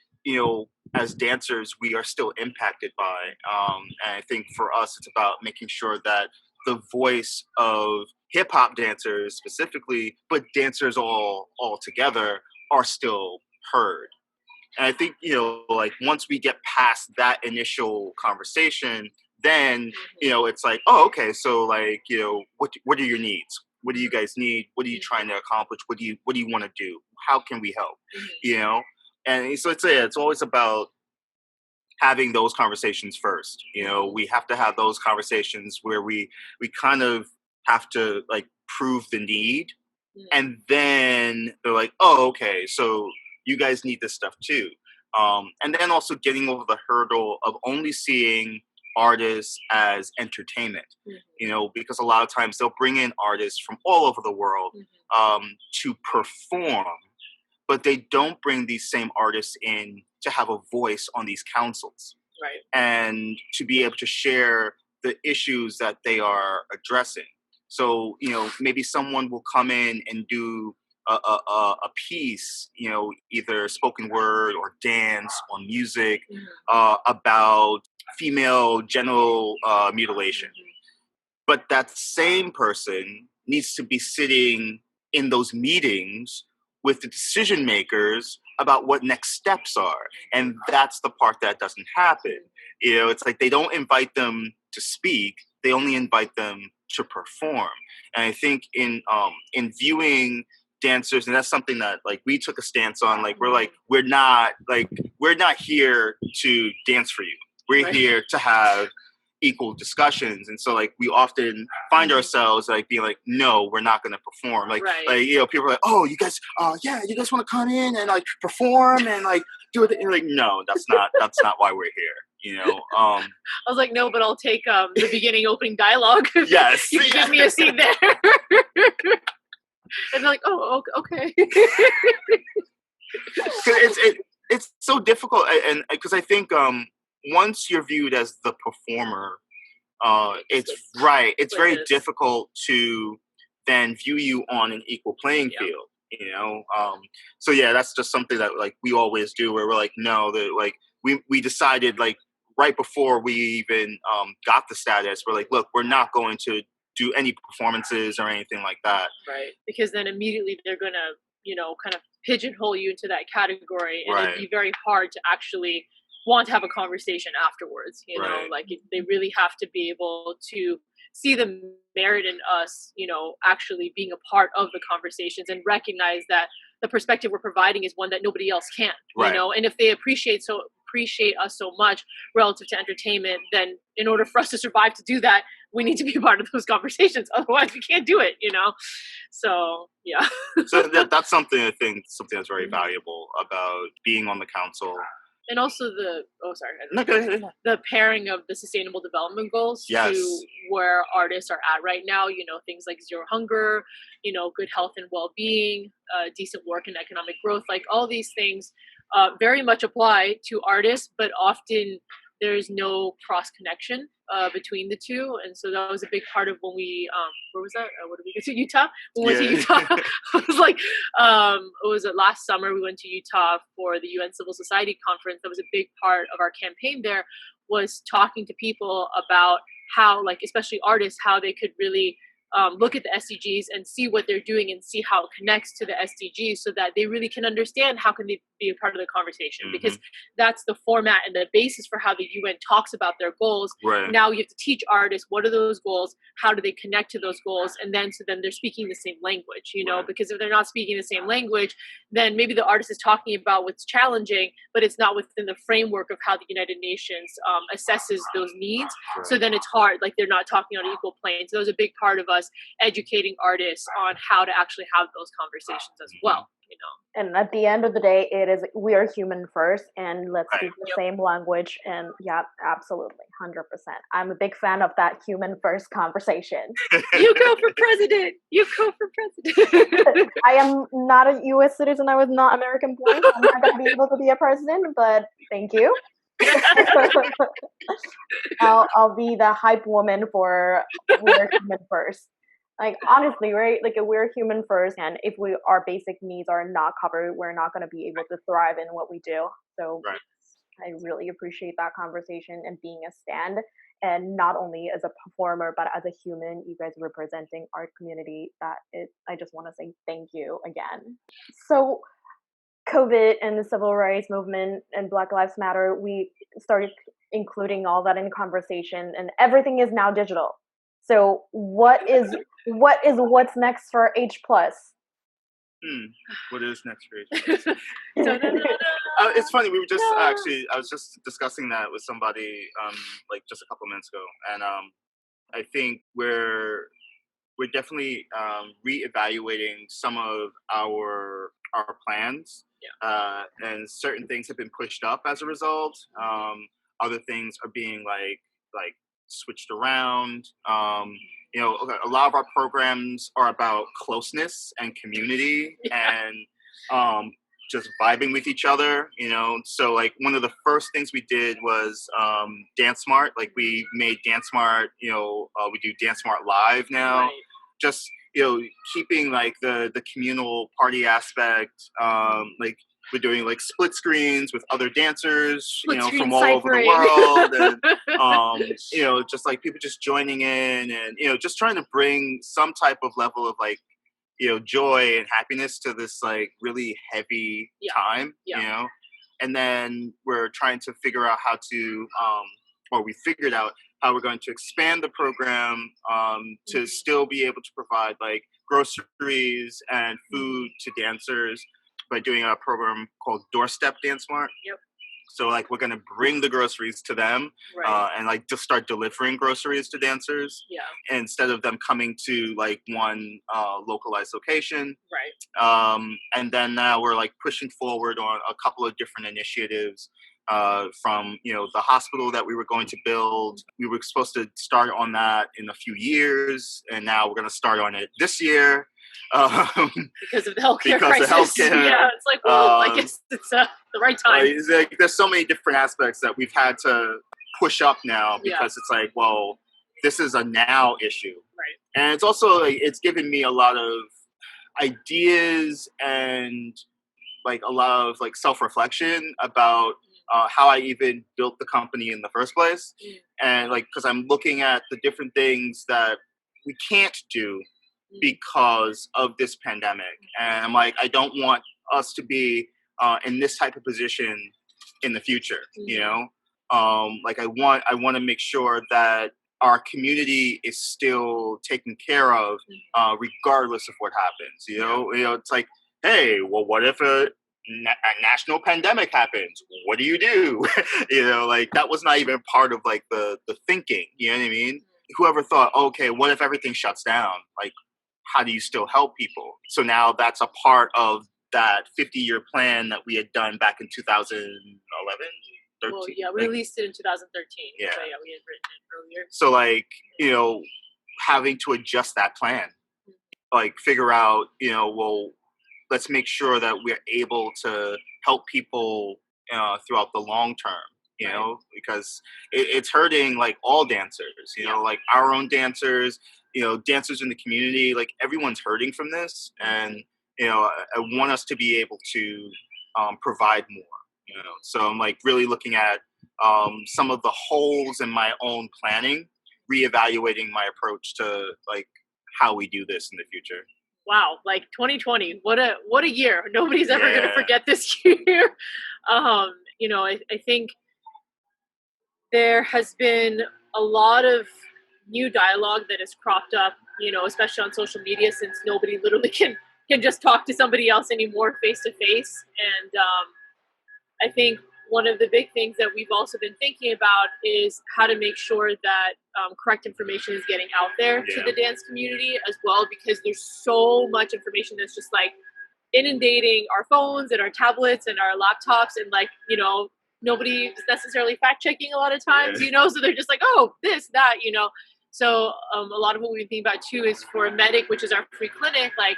as dancers, we are still impacted by. And I think for us, it's about making sure that the voice of hip hop dancers specifically, but dancers all together, are still heard. And I think, like once we get past that initial conversation, then, it's like, oh, okay, so like, what are your needs? What do you guys need? What are you trying to accomplish? What do you want to do? How can we help? And so it's always about having those conversations first. We have to have those conversations where we kind of have to like prove the need, and then they're like, oh, okay, so you guys need this stuff too. And then also getting over the hurdle of only seeing artists as entertainment, because a lot of times they'll bring in artists from all over the world to perform, but they don't bring these same artists in to have a voice on these councils. Right. And to be able to share the issues that they are addressing. So, maybe someone will come in and do a piece, either spoken word or dance or music about female genital mutilation. But that same person needs to be sitting in those meetings with the decision makers about what next steps are. And that's the part that doesn't happen. It's like they don't invite them to speak, they only invite them to perform. And I think in viewing dancers, and that's something that like we took a stance on, like we're not here to dance for you. We're here to have equal discussions. And so like we often find ourselves like being like, no, we're not going to perform. Like people are like, oh, you guys you guys want to come in and like perform and like do it. And like, no, that's not why we're here. I was like, no, but I'll take the beginning opening dialogue. Yes. You can give me a seat there. And they're like, oh, okay. It's so difficult, and because I think once you're viewed as the performer, it's very difficult to then view you on an equal playing field. So yeah, that's just something that like we always do, where we're like, no, that like we decided like right before we even got the status, we're like, look, we're not going to do any performances or anything like that. Right. Because then immediately they're going to, kind of pigeonhole you into that category. And it'd be very hard to actually want to have a conversation afterwards. Like they really have to be able to see the merit in us, actually being a part of the conversations and recognize that the perspective we're providing is one that nobody else can, and if they appreciate us so much relative to entertainment, then in order for us to survive to do that, we need to be part of those conversations. Otherwise we can't do it, So, yeah. So that's something I think that's very valuable about being on the council. And also the pairing of the sustainable development goals to where artists are at right now, things like zero hunger, good health and well-being, decent work and economic growth, like all these things very much apply to artists, but often there's no cross connection between the two. And so that was a big part of when we, where was that? What did we go to? Utah? We went to Utah. It was like, last summer we went to Utah for the UN Civil Society Conference. That was a big part of our campaign there, was talking to people about how, like, especially artists, how they could really look at the SDGs and see what they're doing and see how it connects to the SDGs, so that they really can understand how can they be a part of the conversation, because that's the format and the basis for how the UN talks about their goals. Right. Now you have to teach artists what are those goals, how do they connect to those goals, and then so then they're speaking the same language, you know, because if they're not speaking the same language, then maybe the artist is talking about what's challenging, but it's not within the framework of how the United Nations assesses those needs. Right. So then it's hard, like they're not talking on an equal plane. So it was a big part of us educating artists on how to actually have those conversations as well, you know. And at the end of the day, it is, we are human first, and let's speak the same language. And yeah, absolutely, 100%. I'm a big fan of that human first conversation. You go for president. You go for president. I am not a U.S. citizen. I was not American born. So I'm not going to be able to be a president, but thank you. I'll be the hype woman for we're human first. Like, honestly, right? Like, we're human first, and if our basic needs are not covered, we're not going to be able to thrive in what we do. So I really appreciate that conversation and being a stand, and not only as a performer, but as a human, you guys representing our community. I just want to say thank you again. So COVID and the civil rights movement and Black Lives Matter, we started including all that in conversation, and everything is now digital. So what's next for H+? What is next for H+? It's funny. We were just I was just discussing that with somebody like just a couple minutes ago, and I think we're definitely reevaluating some of our plans, and certain things have been pushed up as a result. Other things are being like switched around. You know, a lot of our programs are about closeness and community and just vibing with each other, you know. So like one of the first things we did was Dance Smart. Like we made Dance Smart, you know, we do Dance Smart Live now. Just, you know, keeping like the communal party aspect. Like we're doing like split screens with other dancers, you know, from all over the world, and you know, just like people just joining in, and you know, just trying to bring some type of level of like, you know, joy and happiness to this like really heavy time, you know. And then we're trying to figure out how to, or we figured out how we're going to expand the program to still be able to provide like groceries and food to dancers by doing a program called Doorstep Dance Smart. So like we're gonna bring the groceries to them, and like just start delivering groceries to dancers, instead of them coming to like one localized location. And then now we're like pushing forward on a couple of different initiatives. From, you know, the hospital that we were going to build. We were supposed to start on that in a few years, and now we're going to start on it this year. Because of the healthcare crisis. Yeah, it's like, well, I guess it's the right time. Like, there's so many different aspects that we've had to push up now, because it's like, well, this is a now issue. And it's also, like, it's given me a lot of ideas and like a lot of like self-reflection about how I even built the company in the first place. And like, because I'm looking at the different things that we can't do because of this pandemic. And I'm like, I don't want us to be in this type of position in the future, you know? Like I want to make sure that our community is still taken care of, regardless of what happens, you know? You know, it's like, hey, well, what if a national pandemic happens? What do? You know, like that was not even part of like the thinking, you know what I mean? Whoever thought, okay, what if everything shuts down? Like, how do you still help people? So now that's a part of that 50-year plan that we had done back in 2011, 13. Well, yeah, we released it in 2013. Yeah. So yeah, we had written it earlier. So like, you know, having to adjust that plan, like figure out, you know, well, let's make sure that we're able to help people throughout the long term, you know, because it's hurting like all dancers, you know, like our own dancers, you know, dancers in the community, like everyone's hurting from this. And, you know, I want us to be able to provide more, you know. So I'm like really looking at some of the holes in my own planning, reevaluating my approach to like how we do this in the future. Wow, like 2020, what a year. Nobody's ever going to Yeah. forget this year. I think there has been a lot of new dialogue that has cropped up, especially on social media, since nobody literally can just talk to somebody else anymore face to face. And I think one of the big things that we've also been thinking about is how to make sure that correct information is getting out there to the dance community as well, because there's so much information that's just like inundating our phones and our tablets and our laptops, and nobody is necessarily fact checking a lot of times, so they're just like, oh, this, that. So a lot of what we've been thinking about too is for Medic, which is our free clinic, like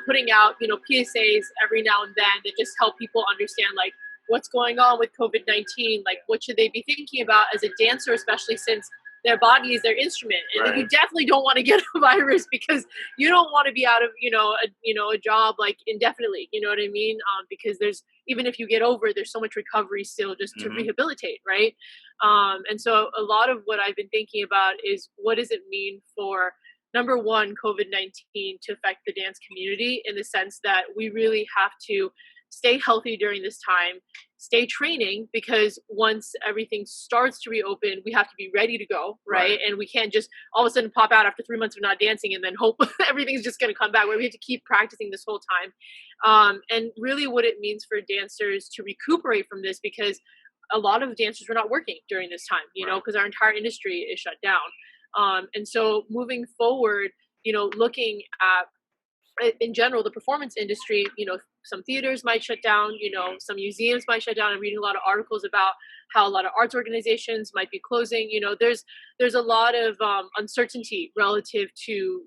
putting out PSAs every now and then that just help people understand like what's going on with COVID-19, like what should they be thinking about as a dancer, especially since their body is their instrument, and you definitely don't want to get a virus, because you don't want to be out of a job like indefinitely, you know what I mean? Because there's, even if you get over, there's so much recovery still just to rehabilitate, right? And so a lot of what I've been thinking about is, what does it mean for, number one, COVID-19 to affect the dance community, in the sense that we really have to stay healthy during this time, stay training, because once everything starts to reopen, we have to be ready to go, right? And we can't just all of a sudden pop out after 3 months of not dancing and then hope everything's just going to come back. We have to keep practicing this whole time. And really what it means for dancers to recuperate from this, because a lot of dancers were not working during this time, because our entire industry is shut down. And so moving forward, looking at, in general, the performance industry, some theaters might shut down, some museums might shut down. I'm reading a lot of articles about how a lot of arts organizations might be closing. There's a lot of uncertainty relative to,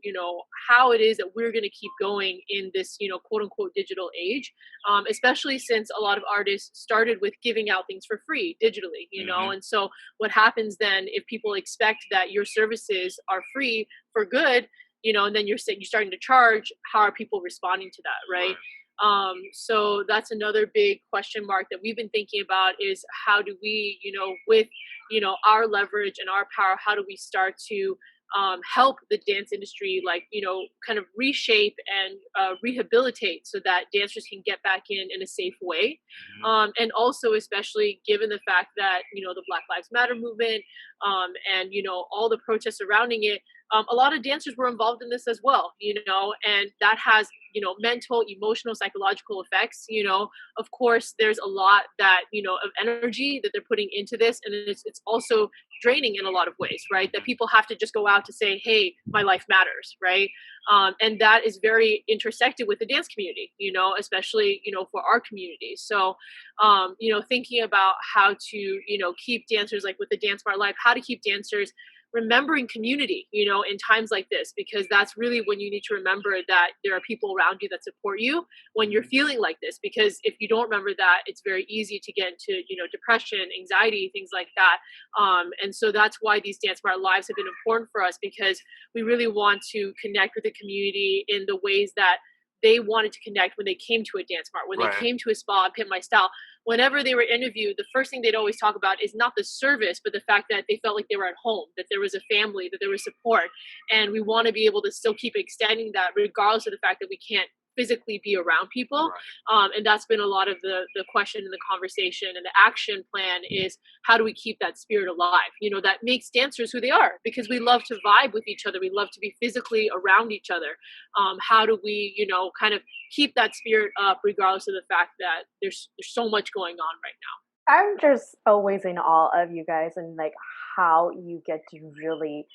how it is that we're going to keep going in this, quote unquote digital age, especially since a lot of artists started with giving out things for free digitally, and so what happens then if people expect that your services are free for good, and then you're starting to charge, how are people responding to that, right? So that's another big question mark that we've been thinking about, is how do we, with, our leverage and our power, how do we start to help the dance industry, like, kind of reshape and rehabilitate, so that dancers can get back in a safe way. And also, especially given the fact that, the Black Lives Matter movement, and, all the protests surrounding it, a lot of dancers were involved in this as well, and that has, mental, emotional, psychological effects. Of course, there's a lot that, of energy that they're putting into this, and it's also draining in a lot of ways, right? That people have to just go out to say, hey, my life matters, right? And that is very intersected with the dance community, especially, for our community. So, thinking about how to, keep dancers, like with the Dance Smart Life, how to keep dancers remembering community, in times like this, because that's really when you need to remember that there are people around you that support you when you're feeling like this. Because if you don't remember that, it's very easy to get into, depression, anxiety, things like that. And so that's why these Dance Smart Lives have been important for us, because we really want to connect with the community in the ways that they wanted to connect when they came to a Dance Mart, when they came to a spa and Pimp My Style. Whenever they were interviewed, the first thing they'd always talk about is not the service, but the fact that they felt like they were at home, that there was a family, that there was support. And we want to be able to still keep extending that, regardless of the fact that we can't physically be around people. And that's been a lot of the question and the conversation, and the action plan is, how do we keep that spirit alive, that makes dancers who they are, because we love to vibe with each other, we love to be physically around each other. How do we kind of keep that spirit up, regardless of the fact that there's so much going on right now? I'm just always in awe of you guys, and like how you get to really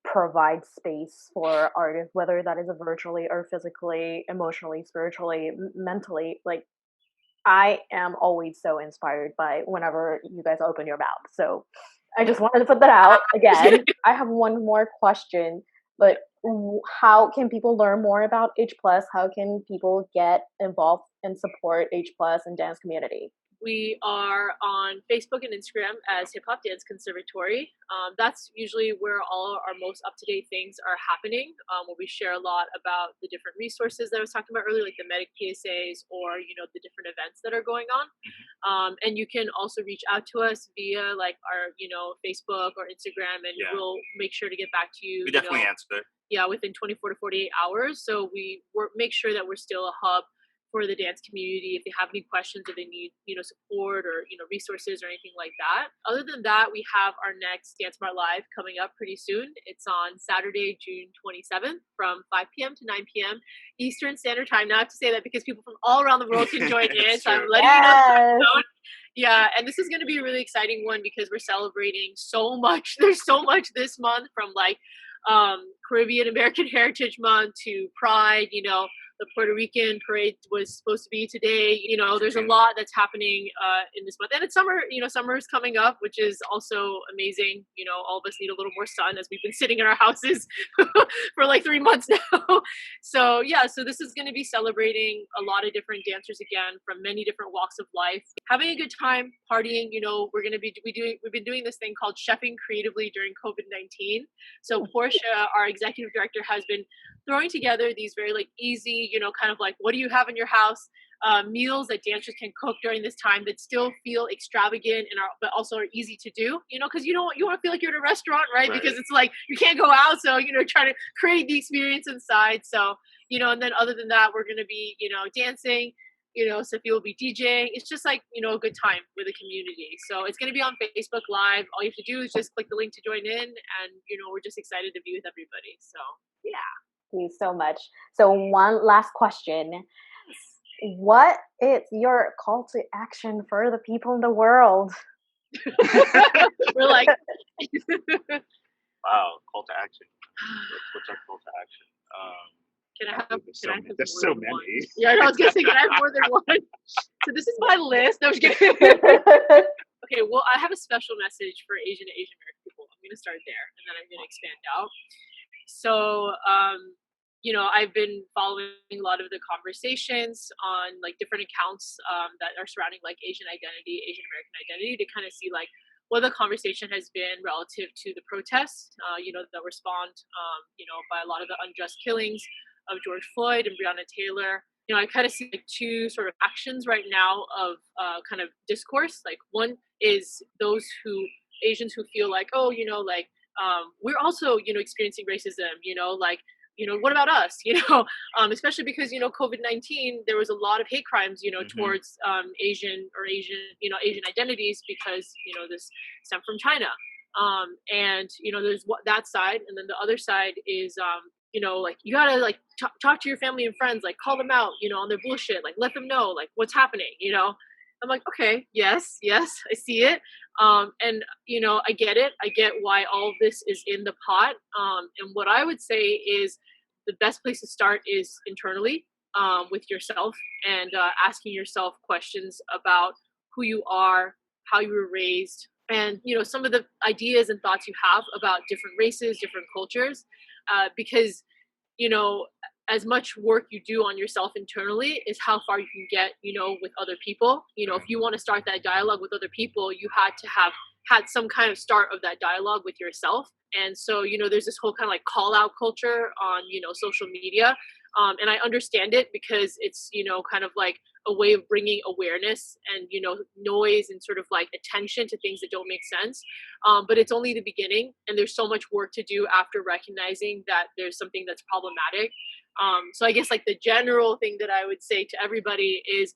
provide space for artists, whether that is virtually or physically, emotionally, spiritually, mentally. Like, I am always so inspired by whenever you guys open your mouth. So I just wanted to put that out again. I have one more question, but how can people learn more about H+? How can people get involved and support H+ and dance community? We are on Facebook and Instagram as HipHop Dance Conservatory. That's usually where all our most up-to-date things are happening, where we share a lot about the different resources that I was talking about earlier, like the medic PSAs or, the different events that are going on. And you can also reach out to us via like our, Facebook or Instagram, and we'll make sure to get back to you. We definitely answer. Yeah, within 24 to 48 hours. So we make sure that we're still a hub for the dance community if they have any questions, if they need, support or, resources or anything like that. Other than that, we have our next Dance Smart Live coming up pretty soon. It's on Saturday, June 27th from 5 p.m. to 9 p.m. Eastern Standard Time. Now I have to say that because people from all around the world can join in. So I'm letting you know. Yeah, and this is going to be a really exciting one because we're celebrating so much. There's so much this month, from like Caribbean American Heritage Month to Pride. The Puerto Rican parade was supposed to be today. There's a lot that's happening in this month. And it's summer, summer is coming up, which is also amazing. All of us need a little more sun as we've been sitting in our houses for like 3 months now. So yeah, so this is going to be celebrating a lot of different dancers again from many different walks of life, having a good time, partying. We're going to be we've been doing this thing called chefing creatively during COVID-19. So Portia, our executive director, has been throwing together these very like easy, kind of like, what do you have in your house? Meals that dancers can cook during this time that still feel extravagant and but also are easy to do, because you want to feel like you're in a restaurant, right? Because it's like you can't go out, so trying to create the experience inside. So and then other than that, we're going to be dancing. Safi will be DJing. It's just like a good time with the community. So it's going to be on Facebook Live. All you have to do is just click the link to join in, and we're just excited to be with everybody. So yeah. Thank you so much. So one last question. What is your call to action for the people in the world? We're like, wow, call to action. What's our call to action? Can I have there's so many. One? Yeah, I was gonna say, can I have more than one? So this is my list. I was kidding. Okay, well, I have a special message for Asian and Asian American people. I'm gonna start there, and then I'm gonna expand out. So, I've been following a lot of the conversations on like different accounts that are surrounding like Asian identity, Asian American identity, to kind of see like what the conversation has been relative to the protests, that were spawned, by a lot of the unjust killings of George Floyd and Breonna Taylor. I kind of see like two sort of actions right now of kind of discourse. Like one is those Asians who feel like, we're also, experiencing racism, what about us? Especially because, COVID-19, there was a lot of hate crimes, towards Asian identities because, this stemmed from China. And, there's that side. And then the other side is, like you gotta like talk to your family and friends, like call them out, on their bullshit, like let them know like what's happening, I'm like, okay, yes, I see it. And, I get it. I get why all of this is in the pot. And what I would say is the best place to start is internally with yourself and asking yourself questions about who you are, how you were raised, and, some of the ideas and thoughts you have about different races, different cultures, because, as much work you do on yourself internally is how far you can get, with other people. If you want to start that dialogue with other people, you had to have had some kind of start of that dialogue with yourself. And so, there's this whole kind of like call out culture on, social media. And I understand it because it's, kind of like a way of bringing awareness and, noise and sort of like attention to things that don't make sense. But it's only the beginning, and there's so much work to do after recognizing that there's something that's problematic. So I guess like the general thing that I would say to everybody is,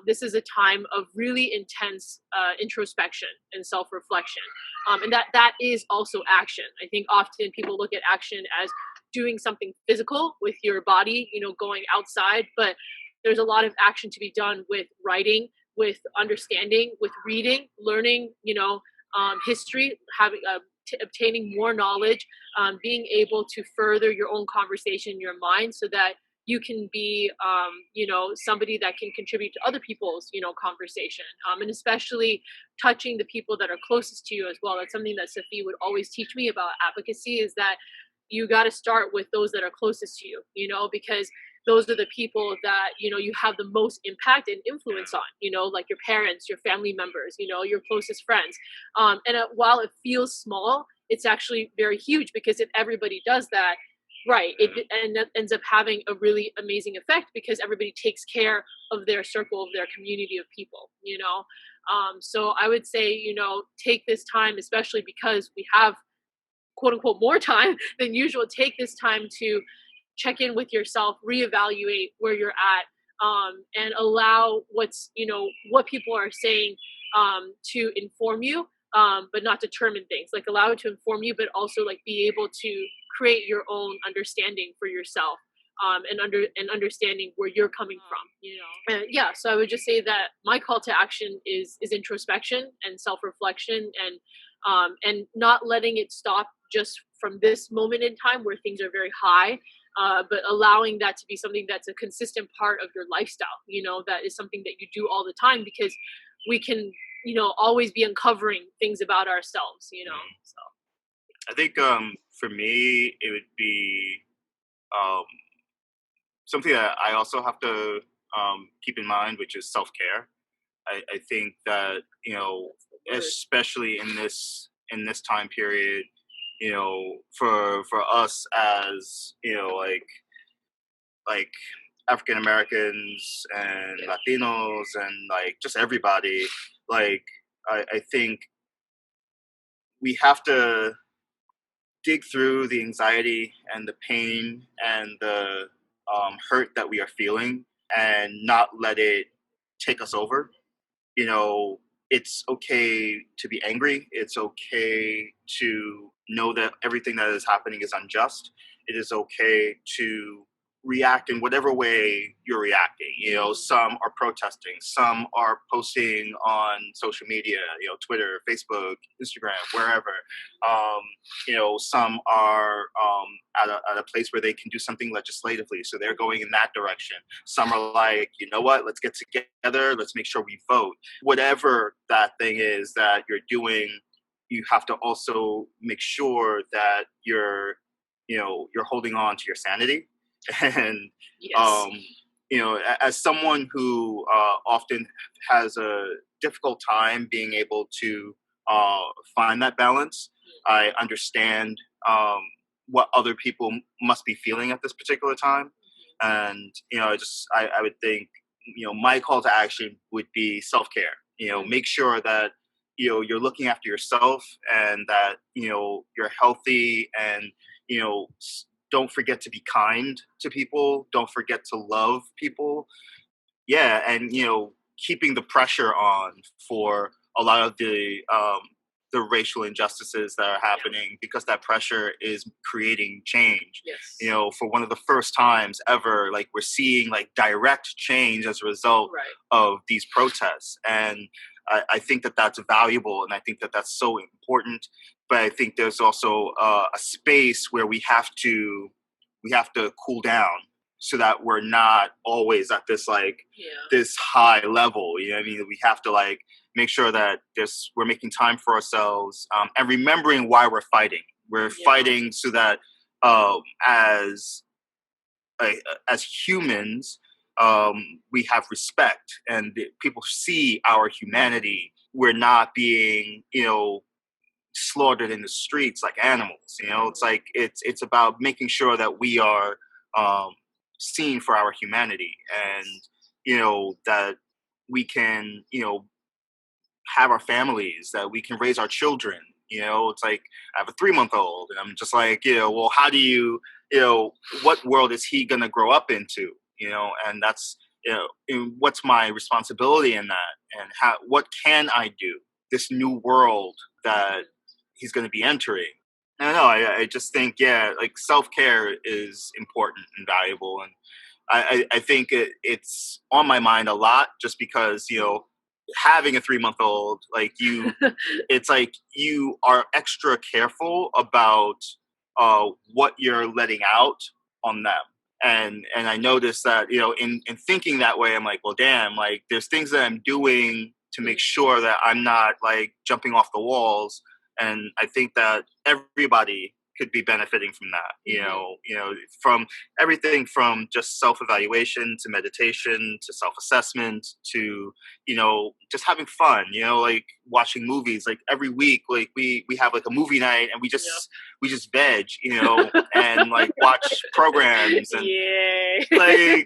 this is a time of really intense introspection and self-reflection. And that is also action. I think often people look at action as doing something physical with your body, going outside, but there's a lot of action to be done with writing, with understanding, with reading, learning, history, having obtaining more knowledge, being able to further your own conversation in your mind so that you can be, somebody that can contribute to other people's, conversation, and especially touching the people that are closest to you as well. That's something that Safi would always teach me about advocacy, is that you got to start with those that are closest to you, because those are the people that, you have the most impact and influence on, like your parents, your family members, your closest friends. While it feels small, it's actually very huge, because if everybody does that, right, it ends up having a really amazing effect, because everybody takes care of their circle, of their community of people, so I would say, take this time, especially because we have quote unquote more time than usual. Take this time to check in with yourself, reevaluate where you're at, and allow what people are saying to inform you, but not determine things. Like, allow it to inform you, but also like be able to create your own understanding for yourself, and understanding where you're coming from. And yeah, so I would just say that my call to action is introspection and self-reflection, and not letting it stop just from this moment in time where things are very high, but allowing that to be something that's a consistent part of your lifestyle, that is something that you do all the time, because we can, always be uncovering things about ourselves, so. I think for me, it would be um, something that I also have to keep in mind, which is self-care. I think that, especially in this time period, for us as, like African Americans and Latinos and like just everybody, like I think we have to dig through the anxiety and the pain and the hurt that we are feeling, and not let it take us over. It's okay to be angry. It's okay to know that everything that is happening is unjust. It is okay to react in whatever way you're reacting. Some are protesting, some are posting on social media, Twitter, Facebook, Instagram, wherever. Some are at a place where they can do something legislatively, so they're going in that direction. Some are like, you know what, let's get together, let's make sure we vote. Whatever that thing is that you're doing, you have to also make sure that you're holding on to your sanity. And Yes. as someone who often has a difficult time being able to find that balance, I understand what other people must be feeling at this particular time. And I would think, my call to action would be self-care. Make sure that you're looking after yourself, and that you're healthy, and don't forget to be kind to people, don't forget to love people. Yeah, and keeping the pressure on for a lot of the racial injustices that are happening, because that pressure is creating change. Yes. For one of the first times ever, like, we're seeing like direct change as a result Right. of these protests. And I think that that's valuable, and I think that that's so important. But I think there's also a space where we have to cool down, so that we're not always at this this high level. I mean, we have to like make sure that we're making time for ourselves, and remembering why we're fighting. We're fighting so that as humans, we have respect, and people see our humanity. We're not being, slaughtered in the streets like animals. It's like it's about making sure that we are seen for our humanity, and that we can have our families, that we can raise our children. It's like, I have a 3-month-old, and I'm just like, well, how do what world is he gonna grow up into? And that's and what's my responsibility in that, and what can I do this new world that he's going to be entering. I don't know. I just think, like, self-care is important and valuable. And I think it's on my mind a lot, just because, having a 3-month-old, like, it's like you are extra careful about what you're letting out on them. And I noticed that, in thinking that way, I'm like, well, damn, like, there's things that I'm doing to make sure that I'm not like jumping off the walls. And I think that everybody could be benefiting from that. From everything from just self-evaluation to meditation to self-assessment to just having fun. Like watching movies. Like every week, like we have like a movie night, and we just veg, and like watch programs and like.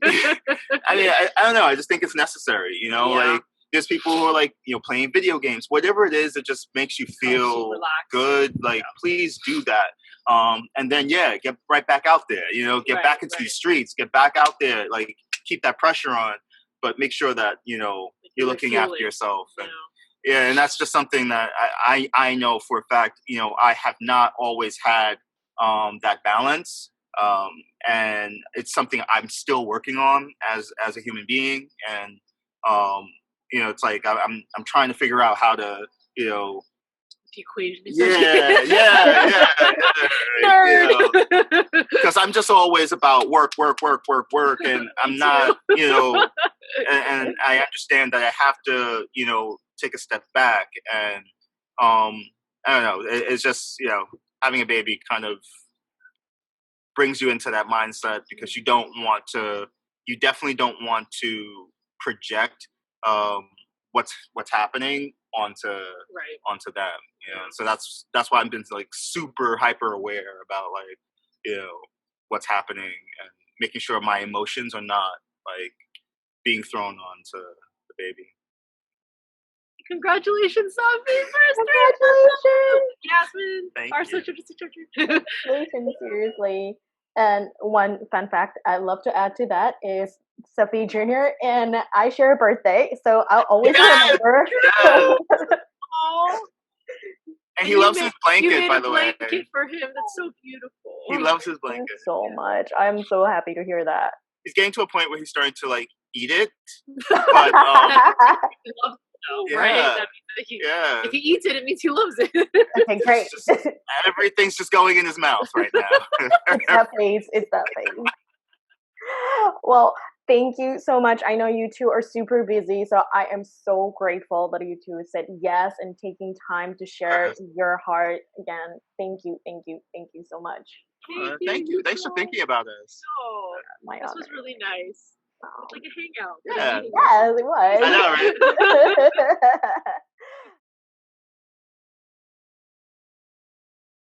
I mean, I don't know. I just think it's necessary. Like. There's people who are like, playing video games, whatever it is that just makes you feel good. Like, please do that. And then, get right back out there, get back into the streets, get back out there, like keep that pressure on, but make sure that, you're looking after yourself. And, and that's just something that I know for a fact, I have not always had that balance. And it's something I'm still working on as a human being. And, it's like I'm trying to figure out how to, the equation. Because I'm just always about work, and I'm not, and I understand that I have to, take a step back, and I don't know, it's just having a baby kind of brings you into that mindset because you definitely don't want to project what's happening onto them, so that's why I've been like super hyper aware about like what's happening and making sure my emotions are not like being thrown onto the baby. Congratulations, Safi! Congratulations, Jasmine. Thank Our you. Congratulations, seriously. And one fun fact I'd love to add to that is Safi Jr. and I share a birthday, so I'll always remember. And he loves his blanket, by the way. You made a blanket for him. That's so beautiful. He loves his blanket. Thanks so much. I'm so happy to hear that. He's getting to a point where he's starting to like eat it. But He loves it, right? That means that if he eats it, it means he loves it. Okay, great. Everything's just going in his mouth right now. It's that phase. Well, thank you so much. I know you two are super busy, so I am so grateful that you two said yes and taking time to share your heart. Again, thank you so much. Thank you. Thanks for thinking about us. This was really nice. It's like a hangout. Yeah, it was. I know, right?